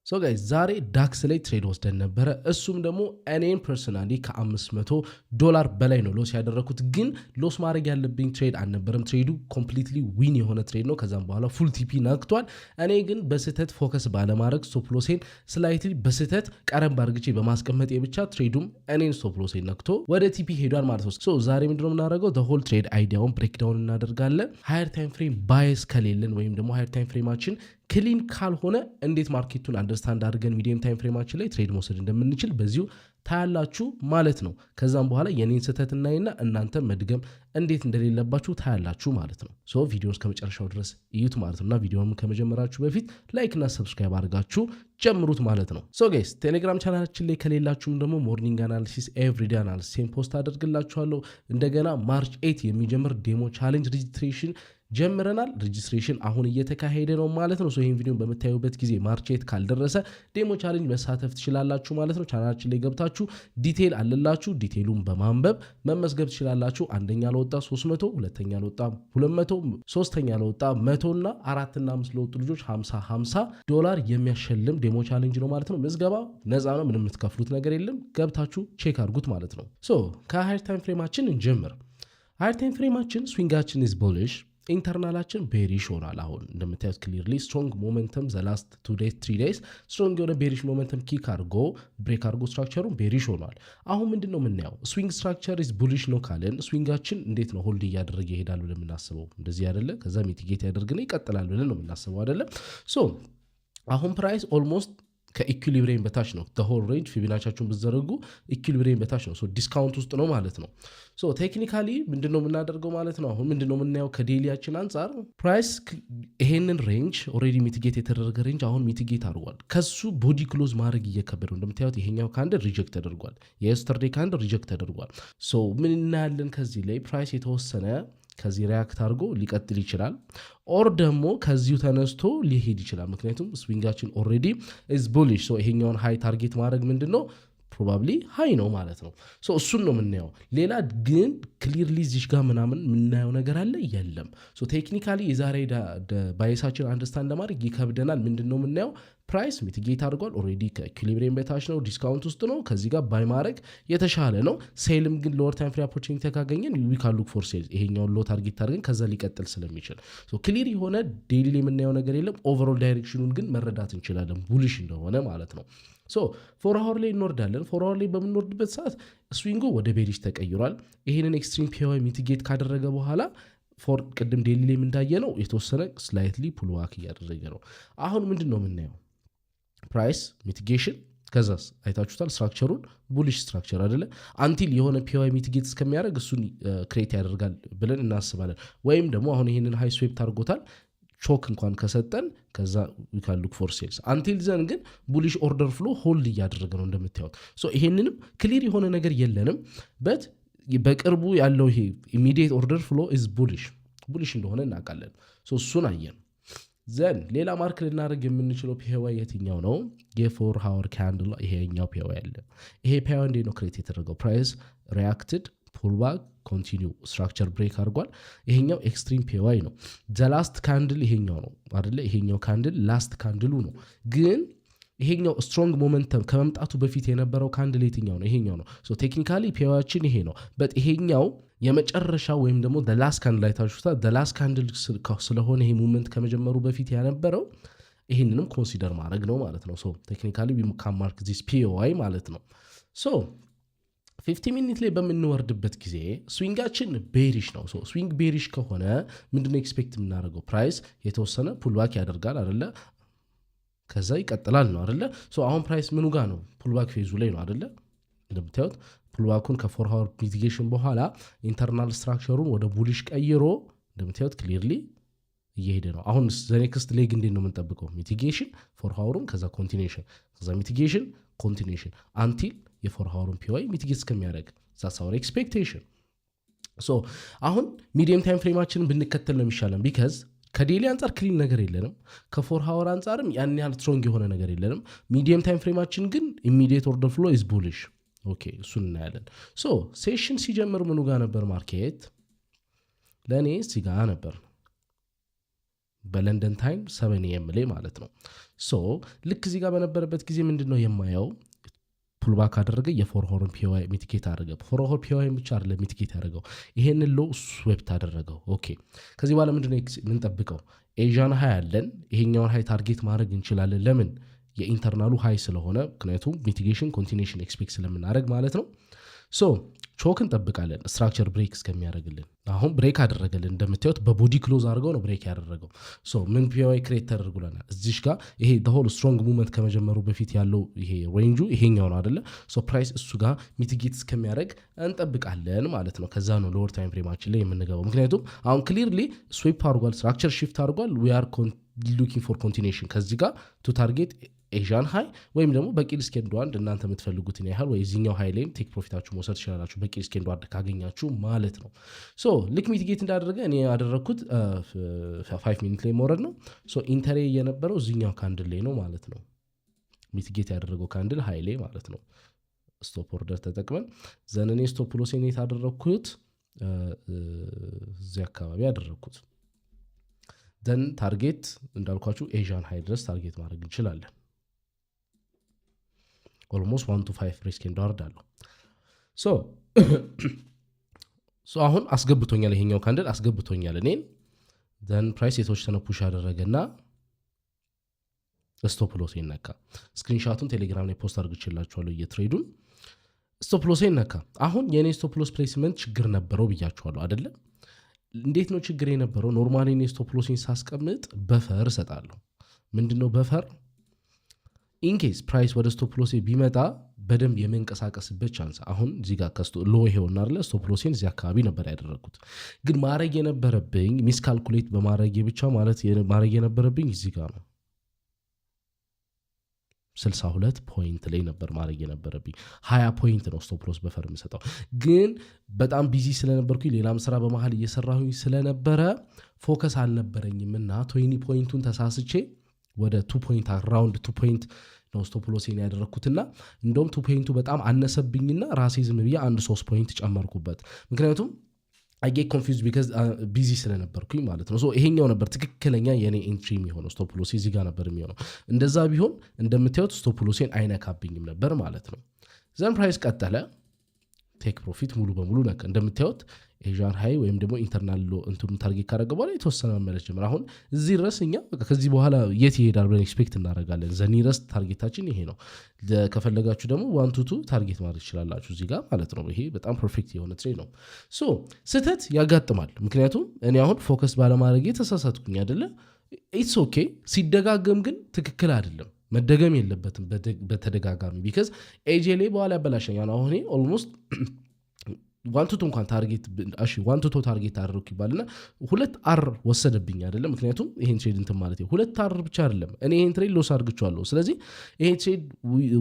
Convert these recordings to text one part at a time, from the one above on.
ሶ ጋይስ ዛሬ ዳክስ ላይ ትሬድ ወስደን ነበረ። እሱም ደግሞ እኔን ፐርሰናሊ $500 በላይ ነው ሎስ ያደረኩት። ግን ሎስ ማድረግ ያለብኝ ትሬድ አልነበረም። ትሬዱ ኮምፕሊትሊ ዊን የሆነ ትሬድ ነው። ከዛም በኋላ ፉል ቲፒ ነክቷል። እኔ ግን በስህተት ፎከስ ባለማድረግ ስቶፕ ሎሴን ስላይትሊ በስህተት ቀረብ አድርግቼ በማስቀመጥ ብቻ ትሬዱም እኔን ስቶፕ ሎሴን ነክቶ ወደ ቲፒ ሄዷል ማለት ነው። ሶ ዛሬ ምንድነው የምናደርገው? ሆል ትሬድ አይዲያውን ብሬክዳውን እናደርጋለን። ሃየር ታይም ፍሬም ባይስ ከሌለን ወይም ደግሞ ሃየር ታይም ፍሬማችን ክሊን ካልሆነ እንዴት ማርኬቱን አንደርስታንድ አድርገን ሚዲየም ታይም ፍሬማችን ላይ ትሬድ መውሰድ እንደምንችል በዚሁ ታያላችሁ ማለት ነው። ከዛም በኋላ የኔን ስህተት እናይና እናንተ መድገም እንዴት እንደሌለባችሁ ታያላችሁ ማለት ነው። ሶ ቪዲዮውን ከመጨረሻው ድረስ እዩት ማለት ነውና ቪዲዮውን ከመጀመራችሁ በፊት ላይክ እና ሰብስክራይብ አድርጋችሁ ጀምሩት ማለት ነው። ሶ ጋይስ ቴሌግራም ቻናላችን ላይ ከሌላችሁም ደግሞ ሞርኒንግ አናሊሲስ ኤቭሪዴይ አናሊሲስ ፖስት አደርግላችኋለሁ። እንደገና ማርች 8 የሚጀምር ዴሞ ቻሌንጅ ሬጂስትሬሽን ጀምረናል። ሬጂስትሬሽን አሁን እየተካሄደ ነው ማለት ነው። ሶ ይሄን ቪዲዮ በምታዩበት ጊዜ ማርች 8 ካልደረሰ ዴሞ ቻሌንጅ መሳተፍ ትችላላችሁ ማለት ነው። ቻናላችን ላይ ገብታችሁ ዲቴል አለላችሁ። ዲቴሉን በማንበብ መመዝገብ ትችላላችሁ። አንደኛ ለወጣ 300፣ ሁለተኛ ለወጣ 200፣ ሶስተኛ ለወጣ 100 እና 4 እና 5 ለወጡ ልጆች $50 የሚያሸልም ዴሞ ቻሌንጅ ነው ማለት ነው። ምዝገባ ነፃ ነው። ምንም የምትከፍሉት ነገር የለም። ገብታችሁ ቼክ አድርጉት ማለት ነው። ሶ ከሃየር ታይም ፍሬማችን እንጀምር። ሃየር ታይም ፍሬማችን ስዊንጋችን ኢዝ ቡሊሽ፣ ኢንተርናላችን ቤሪሽ ሆኗል። አሁን እንደምታዩት ክሊርሊ ስትሮንግ ሞመንተም ዘላስት 2 days 3 days ስትሮንግ የሆነ ቤሪሽ ሞመንተም ኪክ አድርጎ ብሬክ አድርጎ ስትራክቸሩን ቤሪሽ ሆኗል። አሁን ምንድን ነው የምናየው? ስዊንግ ስትራክቸር ኢዝ ቡሊሽ ነው ካለን ስዊንጋችን እንዴት ነው ሆልድ እያደረገ ይሄዳል ብለን የምናስበው? እንደዚህ አይደለ? ከዛ ሚቲጌት ያደርግና ይቀጥላል ብለን ነው የምናስበው አይደለም? ሶ አሁን ፕራይስ ኦልሞስት ከኢኩሊብሪየም በታች ነው። ሆል ሬንጅ ፊቦናቻችሁን ብትዘረጉ ኢኩሊብሪየም በታች ነው። ሶ ዲስካውንት ውስጥ ነው ማለት ነው። ሶ ቴክኒካሊ ምንድነው የምናደርገው ማለት ነው? አሁን ምንድነው የምናየው ከዴሊያችን አንጻር ፕራይስ ይሄንን ሬንጅ ኦልሬዲ ሚቲጌት የተደረገ ሬንጅ አሁን ሚቲጌት አድርጓል። ከሱ ቦዲ ክሎዝ ማድረግ እየከበደው እንደምታዩት ይሄኛው ካንድል ሪጀክት ተደርጓል። የየስተርዴ ካንድል ሪጀክት ተደርጓል። ሶ ምን እናያለን ከዚህ ላይ ፕራይስ የተወሰነ ከዚህ ሪያክት አድርጎ ሊቀጥል ይችላል፣ ኦር ደግሞ ከዚሁ ተነስቶ ሊሄድ ይችላል። ምክንያቱም ስዊንጋችን ኦልሬዲ ኢዝ ቡሊሽ። ሶ ይሄኛውን ሃይ ታርጌት ማድረግ ምንድነው ፕሮባብሊ ሃይ ነው ማለት ነው። ሶ እሱን ነው የምናየው። ሌላ ግን ክሊርሊ ዚሽ ጋር ምናምን የምናየው ነገር አለ የለም። ሶ ቴክኒካሊ የዛሬ ባይሳችን አንደርስታንድ ለማድረግ ይከብደናል። ምንድነው የምናየው? ፕራይስ ሚቲጌት አድርጓል። ኦልሬዲ ከኢኩሊብሪየም በታች ነው፣ ዲስካውንት ውስጥ ነው። ከዚህ ጋር ባይ ማድረግ የተሻለ ነው። ሴልም ግን ሎወር ታይም ፍሬ ኦፖርቹኒቲ ካገኘን ዊ ካን ሉክ ፎር ሴል። ይሄኛውን ሎ ታርጌት አድርገን ከዛ ሊቀጥል ስለሚችል ሶ ክሊር የሆነ ዴይሊ ላይ የምናየው ነገር የለም። ኦቨርኦል ዳይሬክሽኑን ግን መረዳት እንችላለን ቡሊሽ እንደሆነ ማለት ነው። ሶ ፎር አወር ላይ እንወርዳለን። ፎር አወር ላይ በምንወርድበት ሰዓት ስዊንጉ ወደ ቤሪሽ ተቀይሯል። ይሄንን ኤክስትሪም ፒዋይ ሚቲጌት ካደረገ በኋላ ፎር ቅድም ዴይሊ ላይ እንዳየ ነው የተወሰነ ስላይትሊ ፑልዋክ እያደረገ ነው። አሁን ምንድን ነው የምናየው? ፕራይስ ሚቲጌሽን ከዛስ አይታችሁታል። ስትራክቸሩን ቡሊሽ ስትራክቸር አይደለ? አንቲል የሆነ ፒዋይ ሚቲጌት እስከሚያደርግ እሱን ክሬት ያደርጋል ብለን እናስባለን። ወይም ደግሞ አሁን ይሄንን ሃይ ስዌፕ ታርጎታል ቾክ እንኳን ከሰጠን ከዛ we can look for sales until then ግን ቡሊሽ ኦርደር ፍሎ ሆልድ እያደረገ ነው እንደምታዩት። ሶ ይሄንንም ክሊር የሆነ ነገር የለንም በት በቅርቡ ያለው ይሄ ኢሚዲየት ኦርደር ፍሎ ኢዝ ቡሊሽ እንደሆነ እናውቃለን። ሶ እሱን አየን። ዘን ሌላ ማርክ ልናደርግ የምንችለው ፒዋይ የትኛው ነው? የፎር ሃወር ካንድል ይሄኛው ፒዋይ አለ። ይሄ ፒዋይ እንዴት ነው ክሬት የተደረገው? ፕራይስ ሪያክትድ ፑልባክ ኮንቲኒው ስትራክቸር ብሬክ አድርጓል። ይሄኛው ኤክስትሪም ፒዋይ ነው። ዘላስት ካንድል ይሄኛው ነው አይደለ? ይሄኛው ካንድል ላስት ካንድሉ ነው። ግን ይሄኛው ስትሮንግ ሞመንተም ከመምጣቱ በፊት የነበረው ካንድል የትኛው ነው? ይሄኛው ነው። ሶ ቴክኒካሊ ፒዋያችን ይሄ ነው። በት ይሄኛው የመጨረሻ ወይም ደግሞ ላስት ካንድል ላይ ታሹታ ላስት ካንድል ስለሆነ ይሄ ሙቭመንት ከመጀመሩ በፊት ያነበረው ይሄንንም ኮንሲደር ማድረግ ነው ማለት ነው። ሶ ቴክኒካሊ ዊ ካን ማርክ ዚስ ፒዋይ ማለት ነው። ሶ 50 ሚኒት ላይ በምንወርድበት ጊዜ ስዊንጋችን ቤሪሽ ነው። ሶ ስዊንግ ቤሪሽ ከሆነ ምንድነው ኤክስፔክት የምናደርገው? ፕራይስ የተወሰነ ፑልባክ ያደርጋል አይደለ? ከዛ ይቀጥላል ነው አይደለ? ሶ አሁን ፕራይስ ምኑ ጋር ነው? ፑልባክ ፌዙ ላይ ነው አይደለ? እንደምታዩት ፑልባኩን ከፎር ሃወር ሚቲጌሽን በኋላ ኢንተርናል ስትራክቸሩን ወደ ቡሊሽ ቀይሮ እንደምታዩት ክሊርሊ እየሄደ ነው። አሁን ዘኔክስት ሌግ እንዴት ነው የምንጠብቀው? ሚቲጌሽን ፎር ሃወሩን ከዛ ኮንቲኔሽን ከዛ ሚቲጌሽን ኮንቲኔሽን አንቲል የፎር ሃወሩን ፒዋይ ሚቲጌት እስከሚያደርግ ዛትስ አወር ኤክስፔክቴሽን። ሶ አሁን ሚዲየም ታይም ፍሬማችንን ብንከተል ነው የሚሻለን። ቢካዝ ከዴሊ አንጻር ክሊን ነገር የለንም፣ ከፎር ሃወር አንጻርም ያን ያህል ስትሮንግ የሆነ ነገር የለንም። ሚዲየም ታይም ፍሬማችን ግን ኢሚዲየት ኦርደር ፍሎ ኢዝ ቡሊሽ። ኦኬ እሱን እናያለን። ሶ ሴሽን ሲጀምር ምኑ ጋር ነበር ማርኬት? ለእኔ እዚህ ጋር ነበር በለንደን ታይም 7 AM ላይ ማለት ነው። ሶ ልክ እዚህ ጋር በነበረበት ጊዜ ምንድነው የማየው ፑልባክ አደረገ የፎር ሆርን ፒዋይ ሚቲጌት አደረገ። ፎር ሆርን ፒዋይ ብቻ አይደለም ሚቲጌት ያደረገው ይሄንን ሎ ስዌፕት አደረገው። ኦኬ ከዚህ በኋላ ምንድነው የምንጠብቀው? ኤዣን ሃይ አለን። ይሄኛውን ሃይ ታርጌት ማድረግ እንችላለን። ለምን? የኢንተርናሉ ሃይ ስለሆነ፣ ምክንያቱም ሚቲጌሽን ኮንቲኒዩሽን ኤክስፔክት ስለምናደርግ ማለት ነው። ሶ ቾክ እንጠብቃለን ስትራክቸር ብሬክ እስከሚያደርግልን። አሁን ብሬክ አደረገልን እንደምታዩት በቦዲ ክሎዝ አድርገው ነው ብሬክ ያደረገው። ሶ ምን ፒዋይ ክሬት ተደርጉልናል እዚሽ ጋር። ይሄ ሆል ስትሮንግ ሙቭመንት ከመጀመሩ በፊት ያለው ይሄ ሬንጁ ይሄኛው ነው አይደለ? ሶ ፕራይስ እሱ ጋር ሚቲጌት እስከሚያደርግ እንጠብቃለን ማለት ነው። ከዛ ነው ሎወር ታይም ፍሬማችን ላይ የምንገባው። ምክንያቱም አሁን ክሊርሊ ስዊፕ አድርጓል፣ ስትራክቸር ሺፍት አድርጓል። ዊ አር ሉኪንግ ፎር ኮንቲኒዩሽን ከዚህ ጋር ቱ ታርጌት ኤዣን ሃይ ወይም ደግሞ በቂል ስኬንዶ አንድ እናንተ የምትፈልጉትን ያህል ወይ እዚኛው ሃይ ላይም ቴክ ፕሮፊታችሁ መውሰድ ትችላላችሁ በቂል ስኬንዶ አንድ ካገኛችሁ ማለት ነው። ሶ ልክ ሚቲጌት እንዳደረገ እኔ ያደረግኩት 5 ሚኒት ላይ መውረድ ነው። ሶ ኢንተሬ የነበረው እዚኛው ካንድል ላይ ነው ማለት ነው። ሚቲጌት ያደረገው ካንድል ሃይ ላይ ማለት ነው። ስቶፕ ኦርደር ተጠቅመን ዘነኔ ስቶፕ ሎሴን የታደረግኩት እዚህ አካባቢ ያደረግኩት ደን ታርጌት እንዳልኳችሁ ኤዣን ሃይ ድረስ ታርጌት ማድረግ እንችላለን። ኦልሞስት 1 to 5 ሪስክ እንዳወርድ አለው። ሶ አሁን አስገብቶኛል፣ ይሄኛው ካንድል አስገብቶኛል እኔን። ዘን ፕራይስ የተወሰነ ፑሽ አደረገና ስቶፕ ሎሴን ነካ። ስክሪንሻቱን ቴሌግራም ላይ ፖስት አድርግችላችኋለሁ የትሬዱን። ስቶፕ ሎሴን ነካ። አሁን የኔ ስቶፕ ሎስ ፕሌስመንት ችግር ነበረው ብያችኋለሁ አይደለ? እንዴት ነው ችግር የነበረው? ኖርማሊ እኔ ስቶፕ ሎሴን ሳስቀምጥ በፈር እሰጣለሁ። ምንድነው በፈር? ኢንኬስ ፕራይስ ወደ ስቶፕ ሎሴ ቢመጣ በደንብ የመንቀሳቀስበት ቻንስ። አሁን እዚህ ጋር ሎ ይሄውና አይደለ? ስቶፕ ሎሴን እዚህ አካባቢ ነበር ያደረኩት። ግን ማድረግ የነበረብኝ ሚስ ካልኩሌት በማድረግ ብቻ ማለት ማድረግ የነበረብኝ እዚህ ጋር ነው 62 ፖይንት ላይ ነበር ማድረግ የነበረብኝ። 20 ፖይንት ነው ስቶፕ ሎስ በፈር የምሰጠው። ግን በጣም ቢዚ ስለነበርኩኝ ሌላም ስራ በመሃል እየሰራሁኝ ስለነበረ ፎከስ አልነበረኝም እና 20 ፖይንቱን ተሳስቼ ወደ 2 ፖይንት አራውንድ 2 ፖይንት ነው ስቶፕ ሎሴን ያደረኩትና እንደውም 2 ፖይንቱ በጣም አነሰብኝና ራሴ ዝም ብዬ 3 ፖይንት ጨመርኩበት። ምክንያቱም I get confused because ቢዚ ስለነበርኩኝ ማለት ነው። ሶ ይሄኛው ነበር ትክክለኛ የኔ ኤንትሪ የሚሆነው ስቶፕ ሎሴ እዚህ ጋር ነበር የሚሆነው። እንደዛ ቢሆን እንደምታዩት ስቶፕ ሎሴን አይነካብኝም ነበር ማለት ነው። ዘን ፕራይስ ቀጠለ። ቴክ ፕሮፊት ሙሉ በሙሉ ነካ። እንደምታዩት ኤዣን ሃይ ወይም ደግሞ ኢንተርናል ሎ እንትኑ ታርጌት ካደረገ በኋላ የተወሰነ መመለስ ጀመረ። አሁን እዚህ ድረስ እኛ ከዚህ በኋላ የት ይሄዳል ብለን ኤክስፔክት እናደርጋለን። ዘኒረስ ታርጌታችን ይሄ ነው። ከፈለጋችሁ ደግሞ 1 to 2 ታርጌት ማድረግ ትችላላችሁ እዚህ ጋር ማለት ነው። ይሄ በጣም ፐርፌክት የሆነ ትሬድ ነው። ሶ ስህተት ያጋጥማል። ምክንያቱም እኔ አሁን ፎከስ ባለማድረግ ተሳሳትኩኝ አይደለ? ኢትስ ኦኬ። ሲደጋገም ግን ትክክል አይደለም፣ መደገም የለበትም በተደጋጋሚ ቢካዝ ኤጄ ላይ በኋላ ያበላሸኛል። አሁን ኦልሞስት 1 to 2 እንኳን ታርጌት 1 to 2 ታርጌት አድርኩ ይባልና 2 አር ወሰደብኝ አይደለም? ምክንያቱም ይሄን ትሬድ እንትን ማለት ነው 2 አር ብቻ አይደለም፣ እኔ ይሄን ትሬድ ሎስ አድርግቻለሁ። ስለዚህ ይሄ ትሬድ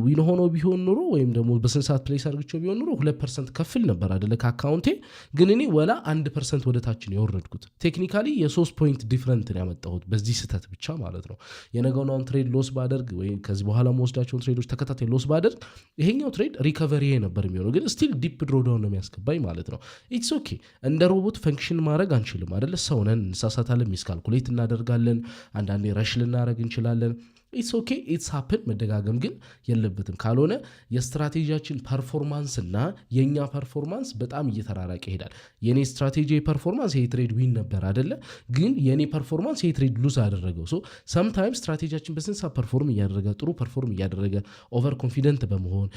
ዊን ሆኖ ቢሆን ኑሮ ወይም ደግሞ በስንት ሰዓት ፕሌስ አድርግቻው ቢሆን ኑሮ 2% ከፍል ነበር አይደለ ከአካውንቴ። ግን እኔ ወላ 1% ወደ ታች ነው የወረድኩት። ቴክኒካሊ የ3 ፖይንት ዲፈረንት ነው ያመጣሁት በዚህ ስህተት ብቻ ማለት ነው። የነገውን ትሬድ ሎስ ባደርግ ወይ ከዚህ በኋላ መወስዳቸውን ትሬዶች ተከታታይ ሎስ ባደርግ ይሄኛው ትሬድ ሪከቨሪ ነበር የሚሆነው። ግን ስቲል ዲፕ ድሮዳውን ነው የሚያስገባኝ ማለት ነው። ኢትስ ኦኬ። እንደ ሮቦት ፈንክሽን ማድረግ አንችልም አይደለ? ሰውነን እንሳሳታለን፣ ሚስካልኩሌት እናደርጋለን፣ አንዳንዴ ረሽ ልናደርግ እንችላለን። ኢትስ ኦኬ። ኢትስ ሃፕን። መደጋገም ግን የለበትም። ካልሆነ የስትራቴጂያችን ፐርፎርማንስ እና የኛ ፐርፎርማንስ በጣም እየተራራቀ ይሄዳል። የኔ ስትራቴጂ ፐርፎርማንስ ይሄ ትሬድ ዊን ነበር አይደለ? ግን የኔ ፐርፎርማንስ ይሄ ትሬድ ሉዝ አደረገው። ሶ ሰምታይምስ ስትራቴጂያችን በስንት ሰዓት ፐርፎርም እያደረገ ጥሩ ፐርፎርም እያደረገ ኦቨር ኮንፊደንት በመሆን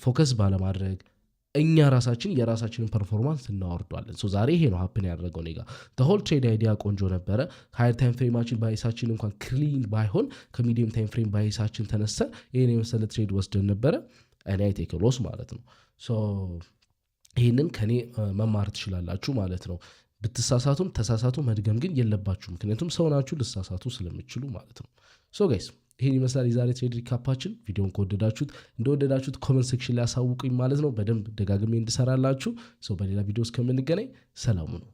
ፎከስ ባለማድረግ እኛ ራሳችን የራሳችንን ፐርፎርማንስ እናወርዷለን። ሶ ዛሬ ይሄ ነው ሀፕን ያደረገው። ኔጋ ተሆል ትሬድ አይዲያ ቆንጆ ነበረ። ሃየር ታይም ፍሬማችን ባይሳችን እንኳን ክሊን ባይሆን ከሚዲየም ታይም ፍሬም ባይሳችን ተነስተን ይሄን የመሰለ ትሬድ ወስደን ነበረ። እኔ ቴክ ሎስ ማለት ነው። ሶ ይሄንን ከኔ መማር ትችላላችሁ ማለት ነው። ብትሳሳቱም ተሳሳቱ፣ መድገም ግን የለባችሁ። ምክንያቱም ሰው ናችሁ፣ ልሳሳቱ ስለምችሉ ማለት ነው። ሶ ጋይስ ይሄን ይመስላል የዛሬ ትሬድ ሪካፓችን። ቪዲዮን ከወደዳችሁት እንደወደዳችሁት ኮሜንት ሴክሽን ላይ አሳውቁኝ ማለት ነው። በደንብ ደጋግሜ እንድሰራላችሁ። ሰው በሌላ ቪዲዮ እስከምንገናኝ ሰላሙ ነው።